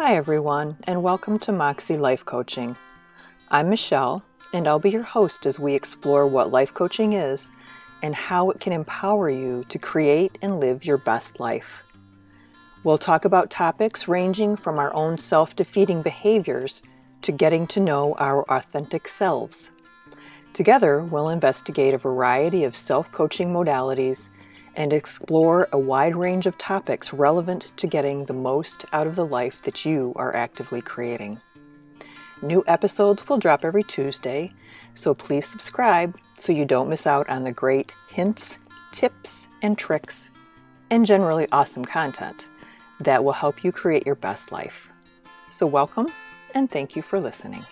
Hi everyone, and welcome to Moxxie Life Coaching. I'm Michelle, and I'll be your host as we explore what life coaching is and how it can empower you to create and live your best life. We'll talk about topics ranging from our own self-defeating behaviors to getting to know our authentic selves. Together, we'll investigate a variety of self-coaching modalities and explore a wide range of topics relevant to getting the most out of the life that you are actively creating. New episodes will drop every Tuesday, so please subscribe so you don't miss out on the great hints, tips, and tricks, and generally awesome content that will help you create your best life. So welcome, and thank you for listening.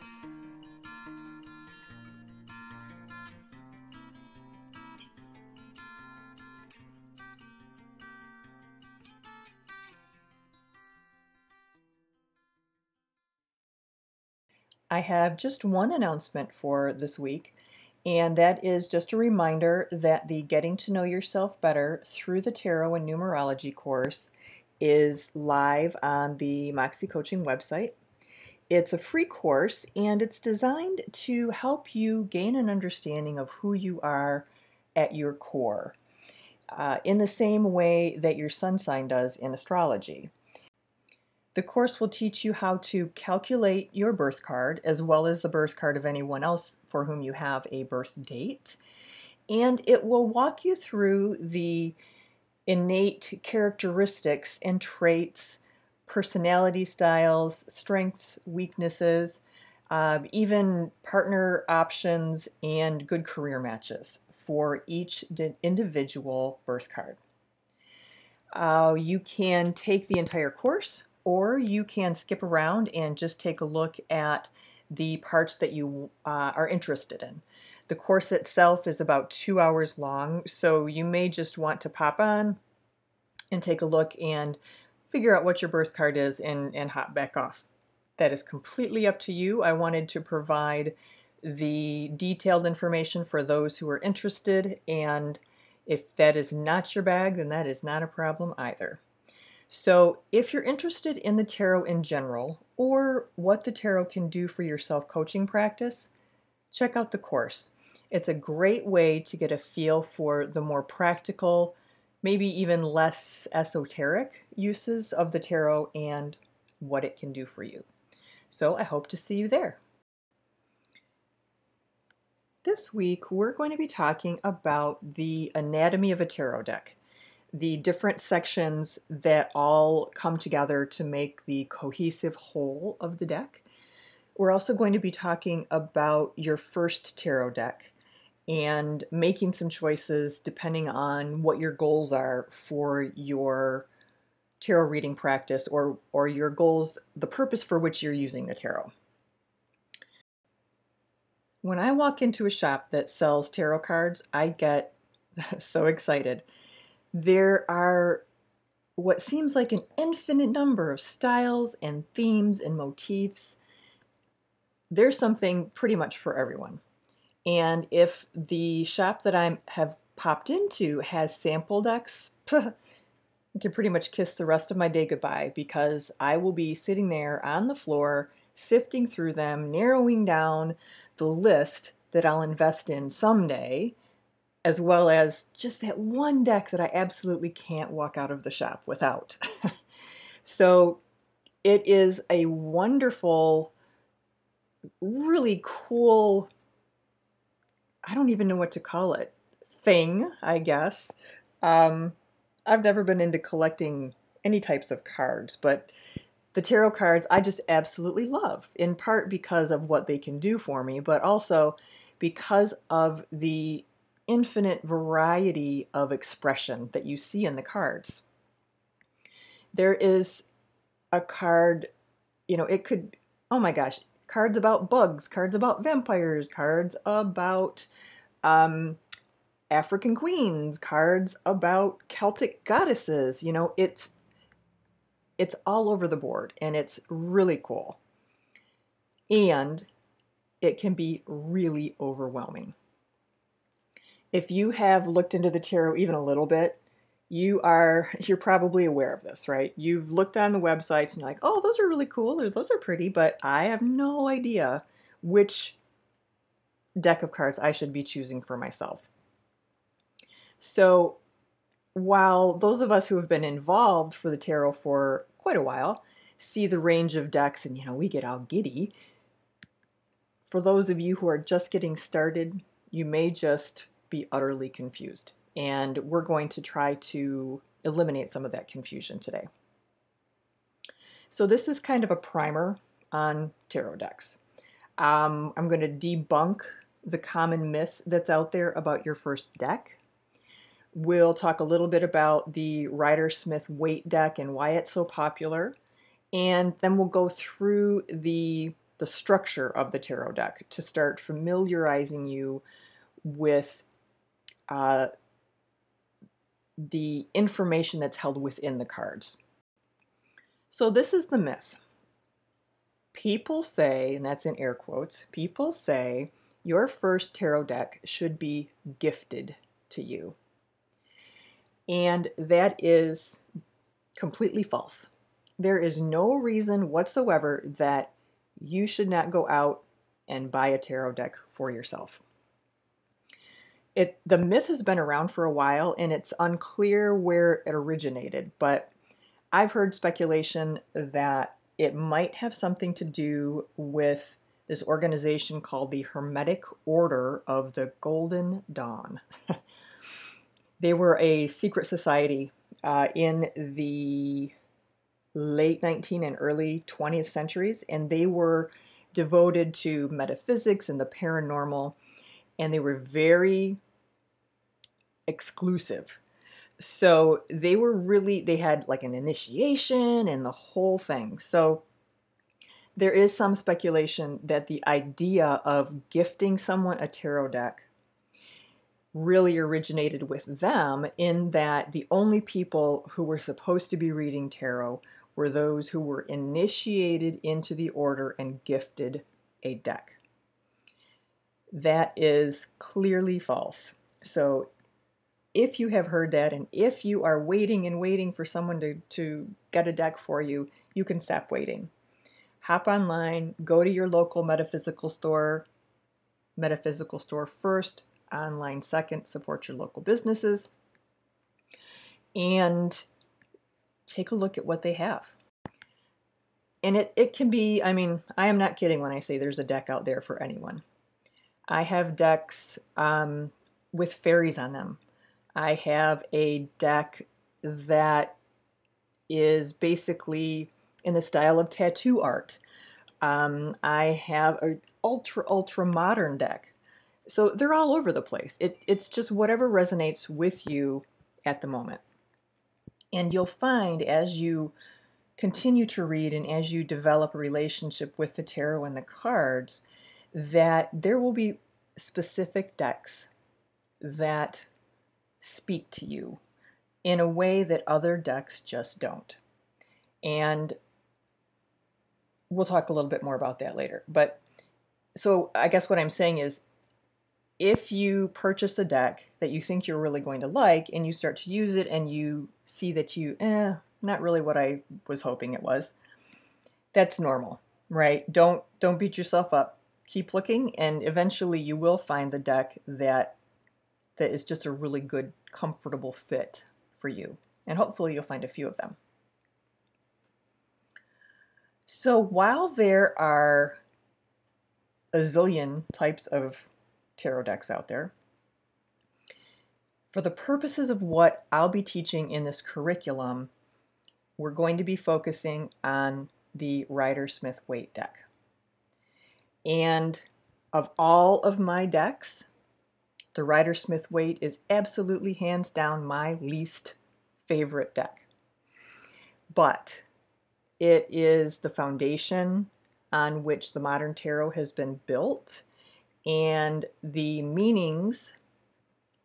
I have just one announcement for this week, and that is just a reminder that the Getting to Know Yourself Better Through the Tarot and Numerology course is live on the Moxxie Coaching website. It's a free course, and it's designed to help you gain an understanding of who you are at your core, in the same way that your sun sign does in astrology. The course will teach you how to calculate your birth card as well as the birth card of anyone else for whom you have a birth date. And it will walk you through the innate characteristics and traits, personality styles, strengths, weaknesses, even partner options and good career matches for each individual birth card. You can take the entire course, or you can skip around and just take a look at the parts that you are interested in. The course itself is about 2 hours long, so you may just want to pop on and take a look and figure out what your birth card is and hop back off. That is completely up to you. I wanted to provide the detailed information for those who are interested, and if that is not your bag, then that is not a problem either. So if you're interested in the tarot in general, or what the tarot can do for your self-coaching practice, check out the course. It's a great way to get a feel for the more practical, maybe even less esoteric uses of the tarot and what it can do for you. So I hope to see you there. This week, we're going to be talking about the anatomy of a tarot deck, the different sections that all come together to make the cohesive whole of the deck. We're also going to be talking about your first tarot deck and making some choices depending on what your goals are for your tarot reading practice, or your goals, the purpose for which you're using the tarot. When I walk into a shop that sells tarot cards, I get so excited. There are what seems like an infinite number of styles and themes and motifs. There's something pretty much for everyone. And if the shop that I have popped into has sample decks, I can pretty much kiss the rest of my day goodbye, because I will be sitting there on the floor, sifting through them, narrowing down the list that I'll invest in someday, as well as just that one deck that I absolutely can't walk out of the shop without. So it is a wonderful, really cool, I don't even know what to call it, thing, I guess. I've never been into collecting any types of cards, but the tarot cards I just absolutely love, in part because of what they can do for me, but also because of the infinite variety of expression that you see in the cards. There is a card, it could, oh my gosh, cards about bugs, cards about vampires, cards about African queens, cards about Celtic goddesses. It's all over the board, and it's really cool. And it can be really overwhelming. If you have looked into the tarot even a little bit, You're probably aware of this, right? You've looked on the websites and you're like, oh, those are really cool, or those are pretty, but I have no idea which deck of cards I should be choosing for myself. So while those of us who have been involved for the tarot for quite a while see the range of decks and we get all giddy, for those of you who are just getting started, you may just be utterly confused. And we're going to try to eliminate some of that confusion today. So this is kind of a primer on tarot decks. I'm going to debunk the common myth that's out there about your first deck. We'll talk a little bit about the Rider-Smith Waite deck and why it's so popular. And then we'll go through the structure of the tarot deck to start familiarizing you with the information that's held within the cards. So this is the myth. People say, and that's in air quotes, people say your first tarot deck should be gifted to you. And that is completely false. There is no reason whatsoever that you should not go out and buy a tarot deck for yourself. The myth has been around for a while and it's unclear where it originated, but I've heard speculation that it might have something to do with this organization called the Hermetic Order of the Golden Dawn. They were a secret society in the late 19th and early 20th centuries, and they were devoted to metaphysics and the paranormal, and they were very exclusive. So they had like an initiation and the whole thing. So there is some speculation that the idea of gifting someone a tarot deck really originated with them, in that the only people who were supposed to be reading tarot were those who were initiated into the order and gifted a deck. That is clearly false. So if you have heard that, and if you are waiting and waiting for someone to get a deck for you, you can stop waiting. Hop online, go to your local metaphysical store first, online second, support your local businesses, and take a look at what they have. And it can be, I mean, I am not kidding when I say there's a deck out there for anyone. I have decks with fairies on them. I have a deck that is basically in the style of tattoo art. I have an ultra modern deck. So they're all over the place. It's just whatever resonates with you at the moment. And you'll find as you continue to read and as you develop a relationship with the tarot and the cards, that there will be specific decks that speak to you in a way that other decks just don't. And we'll talk a little bit more about that later. But so I guess what I'm saying is, if you purchase a deck that you think you're really going to like and you start to use it and you see that not really what I was hoping it was, that's normal, right? Don't beat yourself up. Keep looking, and eventually you will find the deck that is just a really good, comfortable fit for you. And hopefully you'll find a few of them. So while there are a zillion types of tarot decks out there, for the purposes of what I'll be teaching in this curriculum, we're going to be focusing on the Rider-Smith Waite deck. And of all of my decks, the Rider-Smith Waite is absolutely hands down my least favorite deck. But it is the foundation on which the modern tarot has been built, and the meanings,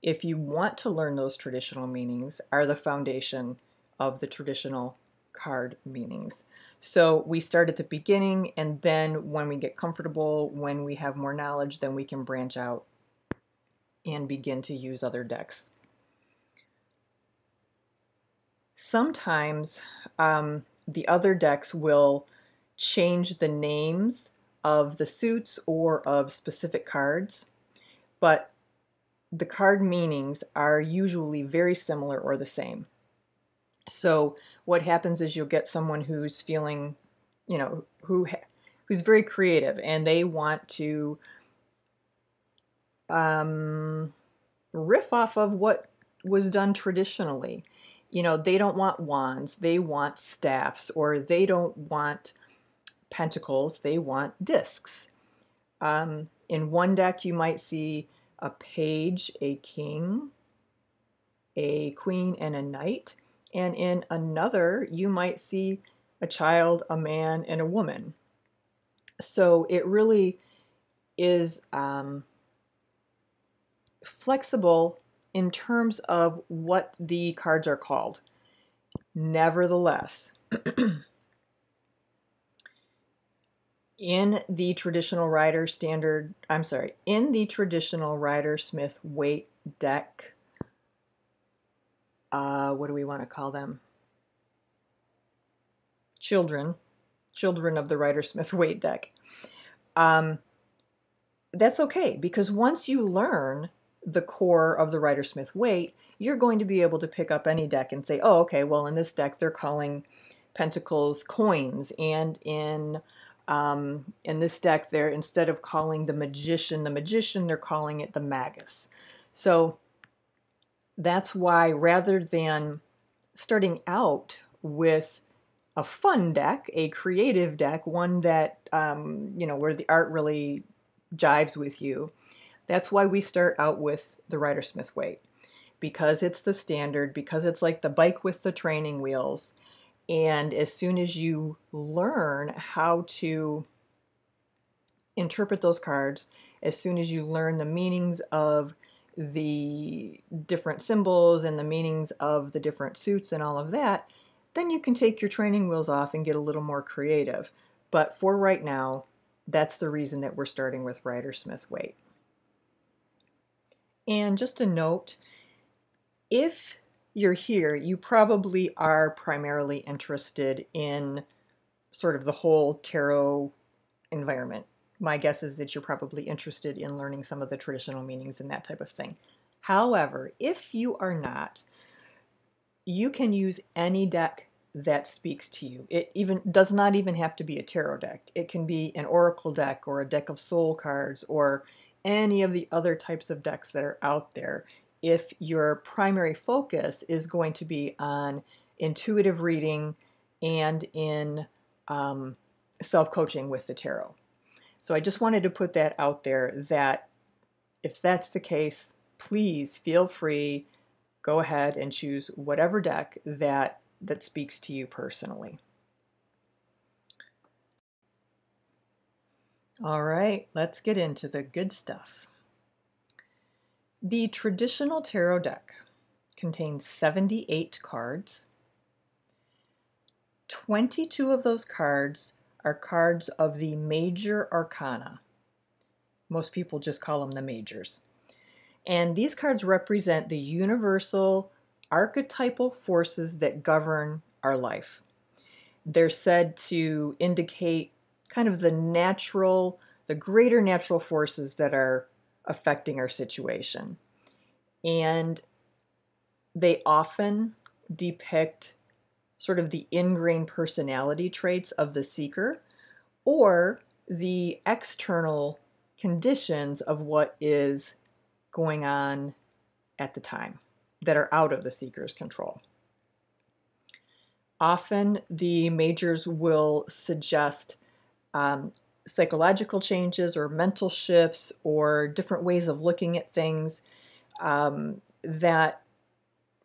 if you want to learn those traditional meanings, are the foundation of the traditional card meanings. So we start at the beginning, and then when we get comfortable, when we have more knowledge, then we can branch out and begin to use other decks. Sometimes the other decks will change the names of the suits or of specific cards, but the card meanings are usually very similar or the same. So what happens is you'll get someone who's feeling, who's very creative, and they want to riff off of what was done traditionally. They don't want wands, they want staffs, or they don't want pentacles, they want discs. In one deck, you might see a page, a king, a queen, and a knight. And in another, you might see a child, a man, and a woman. So it really is flexible in terms of what the cards are called. Nevertheless, in the traditional Rider-Smith-Waite deck, what do we want to call them? Children of the Rider-Smith-Waite deck. That's okay, because once you learn the core of the Rider-Smith-Waite, you're going to be able to pick up any deck and say, oh, okay, well, in this deck they're calling pentacles coins, and in this deck, they're, instead of calling the magician, they're calling it the magus. So that's why, rather than starting out with a fun deck, a creative deck, one that, where the art really jives with you, that's why we start out with the Rider-Smith-Waite, because it's the standard, because it's like the bike with the training wheels. And as soon as you learn how to interpret those cards, as soon as you learn the meanings of the different symbols and the meanings of the different suits and all of that, then you can take your training wheels off and get a little more creative. But for right now, that's the reason that we're starting with Rider-Smith-Waite. And just a note, if you're here, you probably are primarily interested in sort of the whole tarot environment. My guess is that you're probably interested in learning some of the traditional meanings and that type of thing. However, if you are not, you can use any deck that speaks to you. It even does not even have to be a tarot deck. It can be an oracle deck or a deck of soul cards or any of the other types of decks that are out there, if your primary focus is going to be on intuitive reading and in self-coaching with the tarot. So I just wanted to put that out there, that if that's the case, please feel free, go ahead and choose whatever deck that speaks to you personally. All right, let's get into the good stuff. The traditional tarot deck contains 78 cards. 22 of those cards are cards of the major arcana. Most people just call them the majors. And these cards represent the universal archetypal forces that govern our life. They're said to indicate kind of the greater natural forces that are affecting our situation. And they often depict sort of the ingrained personality traits of the seeker, or the external conditions of what is going on at the time that are out of the seeker's control. Often the majors will suggest psychological changes or mental shifts or different ways of looking at things that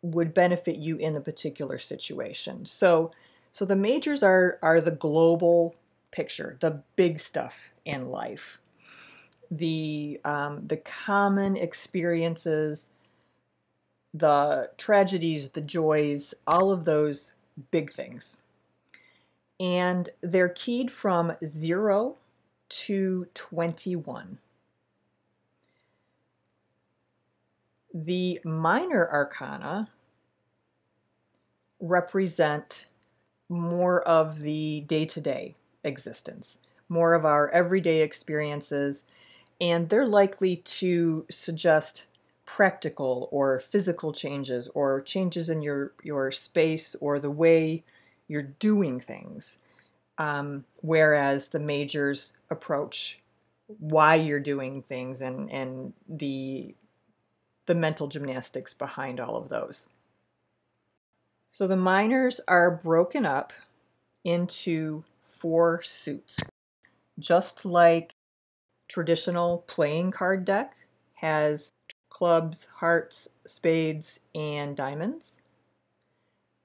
would benefit you in the particular situation. So the majors are the global picture, the big stuff in life, the common experiences, the tragedies, the joys, all of those big things. And they're keyed from 0 to 21. The minor arcana represent more of the day-to-day existence, more of our everyday experiences, and they're likely to suggest practical or physical changes or changes in your space or the way you're doing things. Whereas the majors approach why you're doing things and the mental gymnastics behind all of those. So the minors are broken up into 4 suits. Just like traditional playing card deck has clubs, hearts, spades, and diamonds,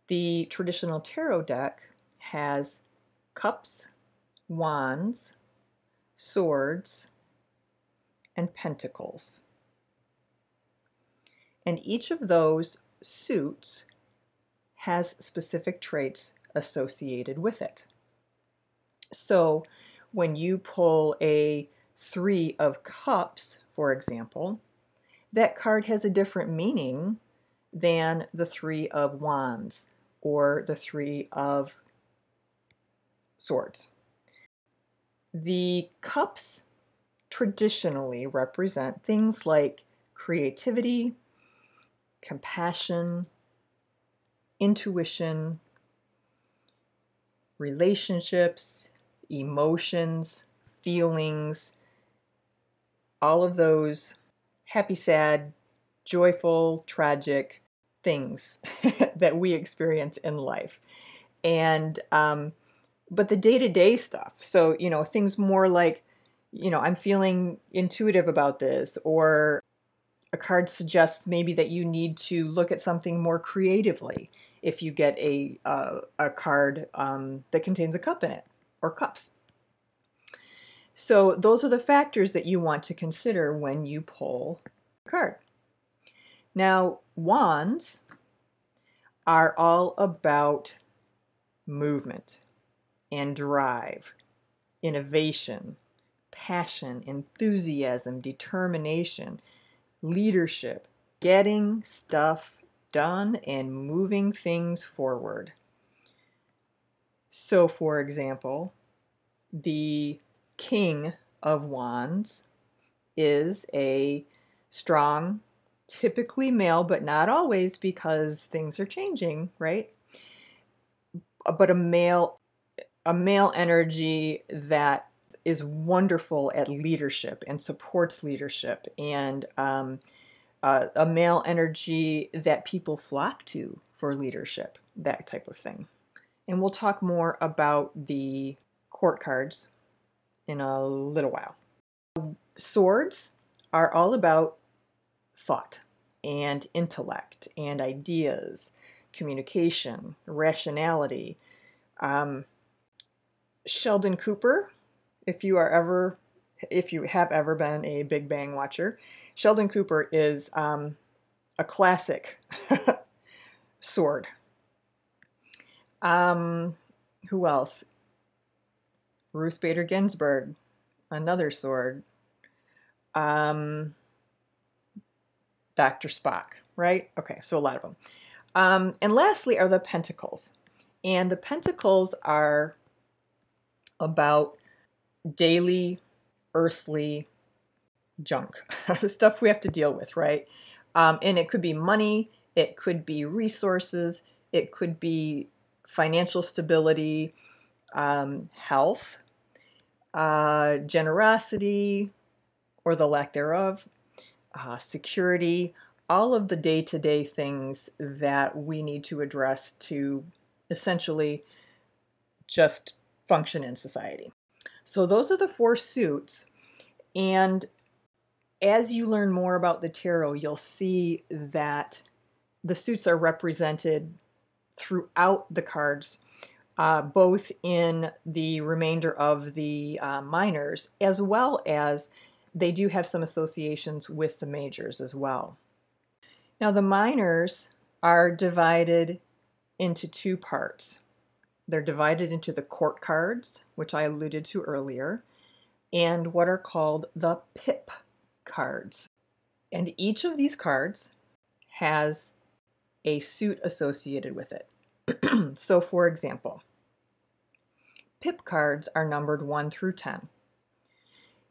the traditional tarot deck has cups, wands, swords, and pentacles. And each of those suits has specific traits associated with it. So when you pull a 3 of cups, for example, that card has a different meaning than the 3 of wands or the 3 of swords. The cups traditionally represent things like creativity, compassion, intuition, relationships, emotions, feelings, all of those happy, sad, joyful, tragic things that we experience in life. And but the day-to-day stuff, so things more like, I'm feeling intuitive about this, or a card suggests maybe that you need to look at something more creatively if you get a card that contains a cup in it, or cups. So those are the factors that you want to consider when you pull a card. Now, wands are all about movement and drive, innovation, passion, enthusiasm, determination, leadership, getting stuff done and moving things forward. So, for example, the King of Wands is a strong, typically male, but not always because things are changing, right? But a male energy that is wonderful at leadership and supports leadership, and a male energy that people flock to for leadership, that type of thing. And we'll talk more about the court cards in a little while. Swords are all about thought and intellect and ideas, communication, rationality. Sheldon Cooper, if you have ever been a Big Bang watcher, Sheldon Cooper is a classic sword. Who else? Ruth Bader Ginsburg, another sword. Dr. Spock, right? Okay, so a lot of them. And lastly are the pentacles. And the pentacles are about daily, earthly junk, the stuff we have to deal with, right? And it could be money, it could be resources, it could be financial stability, health, generosity, or the lack thereof, security, all of the day-to-day things that we need to address to essentially just function in society. So those are the 4 suits, and as you learn more about the tarot, you'll see that the suits are represented throughout the cards, both in the remainder of the minors, as well as they do have some associations with the majors as well. Now, the minors are divided into 2 parts. They're divided into the court cards, which I alluded to earlier, and what are called the pip cards. And each of these cards has a suit associated with it. So for example, pip cards are numbered 1 through 10.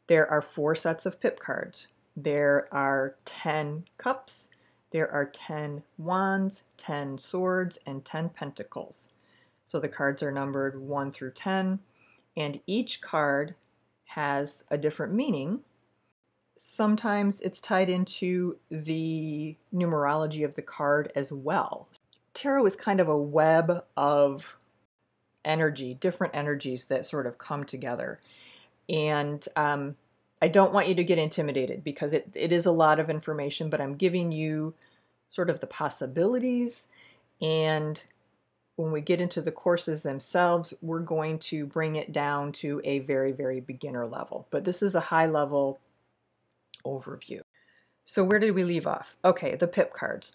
There are 4 sets of pip cards. There are 10 cups, there are 10 wands, 10 swords, and 10 pentacles. So the cards are numbered 1 through 10, and each card has a different meaning. Sometimes it's tied into the numerology of the card as well. Tarot is kind of a web of energy, different energies that sort of come together. And I don't want you to get intimidated because it is a lot of information, but I'm giving you sort of the possibilities. And when we get into the courses themselves, we're going to bring it down to a very, very beginner level. But this is a high level overview. So where did we leave off? Okay, the pip cards.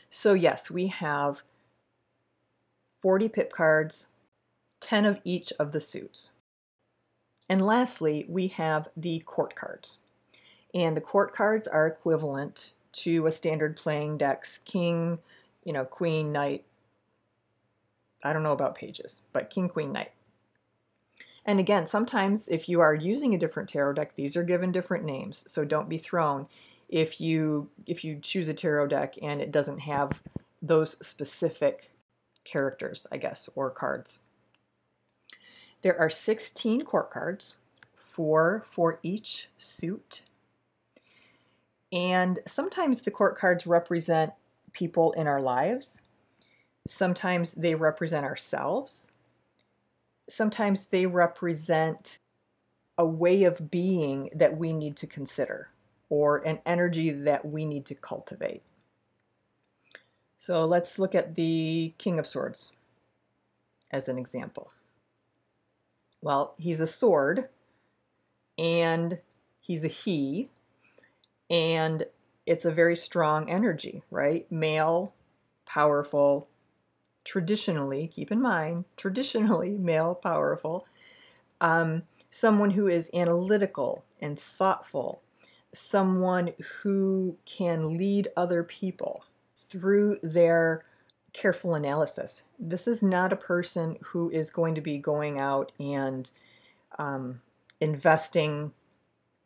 So yes, we have 40 pip cards, 10 of each of the suits. And lastly, we have the court cards. And the court cards are equivalent to a standard playing deck's king, queen, knight. I don't know about pages, but king, queen, knight. And again, sometimes if you are using a different tarot deck, these are given different names. So don't be thrown if you choose a tarot deck and it doesn't have those specific characters, I guess, or cards. There are 16 court cards, 4 for each suit. And sometimes the court cards represent people in our lives. Sometimes they represent ourselves. Sometimes they represent a way of being that we need to consider, or an energy that we need to cultivate. So let's look at the King of Swords as an example. Well, he's a sword, and he's a he, and it's a very strong energy, right? Male, powerful, traditionally, keep in mind, traditionally male, powerful. Someone who is analytical and thoughtful, someone who can lead other people through their careful analysis. This is not a person who is going to be going out and investing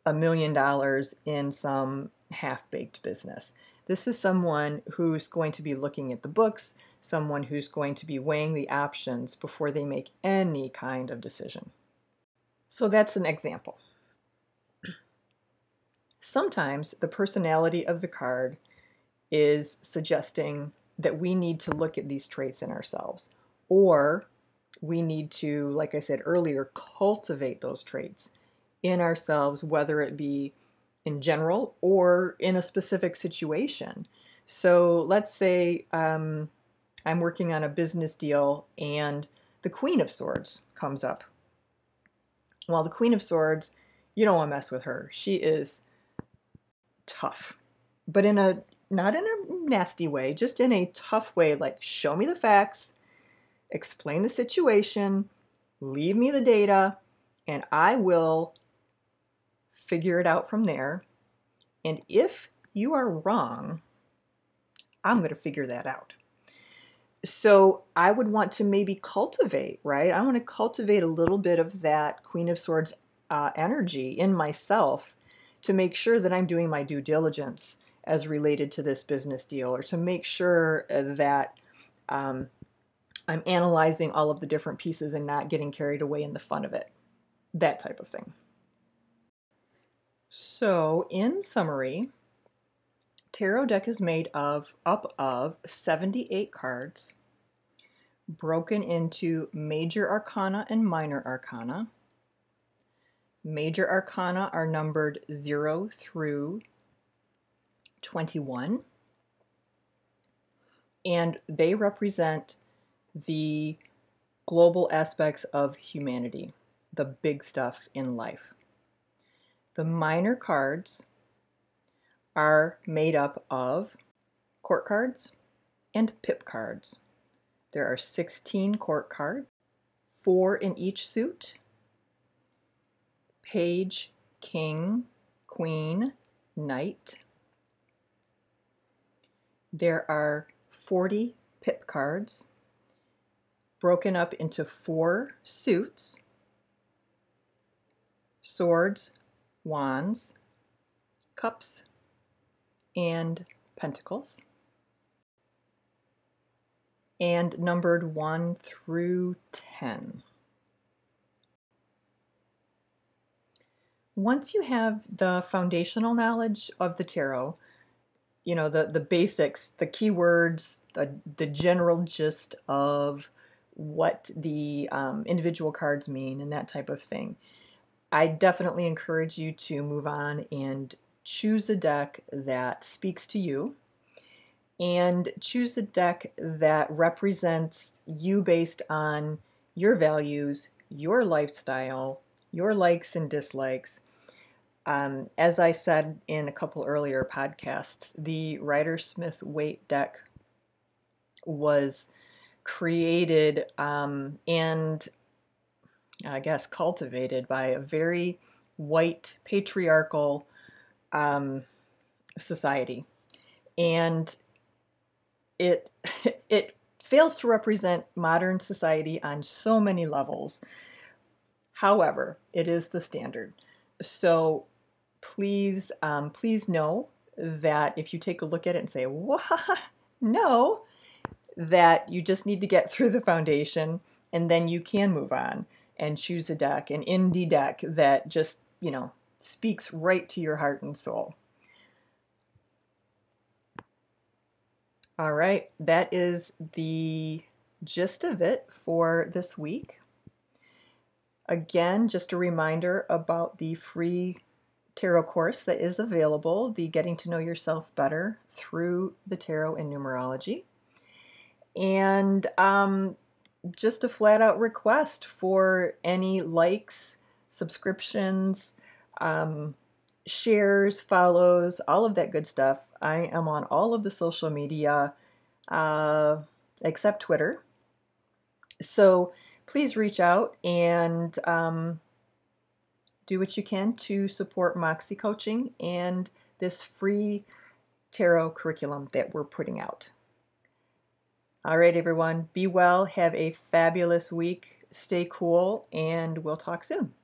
$1 million in some half-baked business. This is someone who's going to be looking at the books, someone who's going to be weighing the options before they make any kind of decision. So that's an example. Sometimes the personality of the card is suggesting that we need to look at these traits in ourselves, or we need to, like I said earlier, cultivate those traits in ourselves, whether it be in general or in a specific situation. So let's say I'm working on a business deal and the Queen of Swords comes up. Well, the Queen of Swords, you don't want to mess with her. She is tough, but not in a nasty way, just in a tough way, like show me the facts, explain the situation, leave me the data, and I will figure it out from there. And if you are wrong, I'm going to figure that out. So I would want to maybe cultivate, right? I want to cultivate a little bit of that Queen of Swords energy in myself to make sure that I'm doing my due diligence as related to this business deal, or to make sure that I'm analyzing all of the different pieces and not getting carried away in the fun of it, that type of thing. So in summary, tarot deck is made up of 78 cards, broken into major arcana and minor arcana. Major arcana are numbered 0 through 21, and they represent the global aspects of humanity, the big stuff in life. The minor cards are made up of court cards and pip cards. There are 16 court cards, 4 in each suit: page, king, queen, knight. There are 40 pip cards broken up into 4 suits: swords, wands, cups, and pentacles, and numbered 1 through 10. Once you have the foundational knowledge of the tarot, you know, the basics, the keywords, the general gist of what the individual cards mean and that type of thing, I definitely encourage you to move on and choose a deck that speaks to you, and choose a deck that represents you based on your values, your lifestyle, your likes and dislikes. As I said in a couple earlier podcasts, the Rider-Smith-Waite deck was created and I guess cultivated by a very white patriarchal society, and it it fails to represent modern society on so many levels. However, it is the standard. So please, please know that if you take a look at it and say, "What? No," that you just need to get through the foundation, and then you can move on and choose a deck, an indie deck that just, you know, speaks right to your heart and soul. All right, that is the gist of it for this week. Again, just a reminder about the free tarot course that is available, the Getting to Know Yourself Better Through the Tarot and Numerology. And just a flat out request for any likes, subscriptions, shares, follows, all of that good stuff. I am on all of the social media except Twitter. So please reach out and do what you can to support Moxxie Coaching and this free tarot curriculum that we're putting out. All right, everyone, be well, have a fabulous week, stay cool, and we'll talk soon.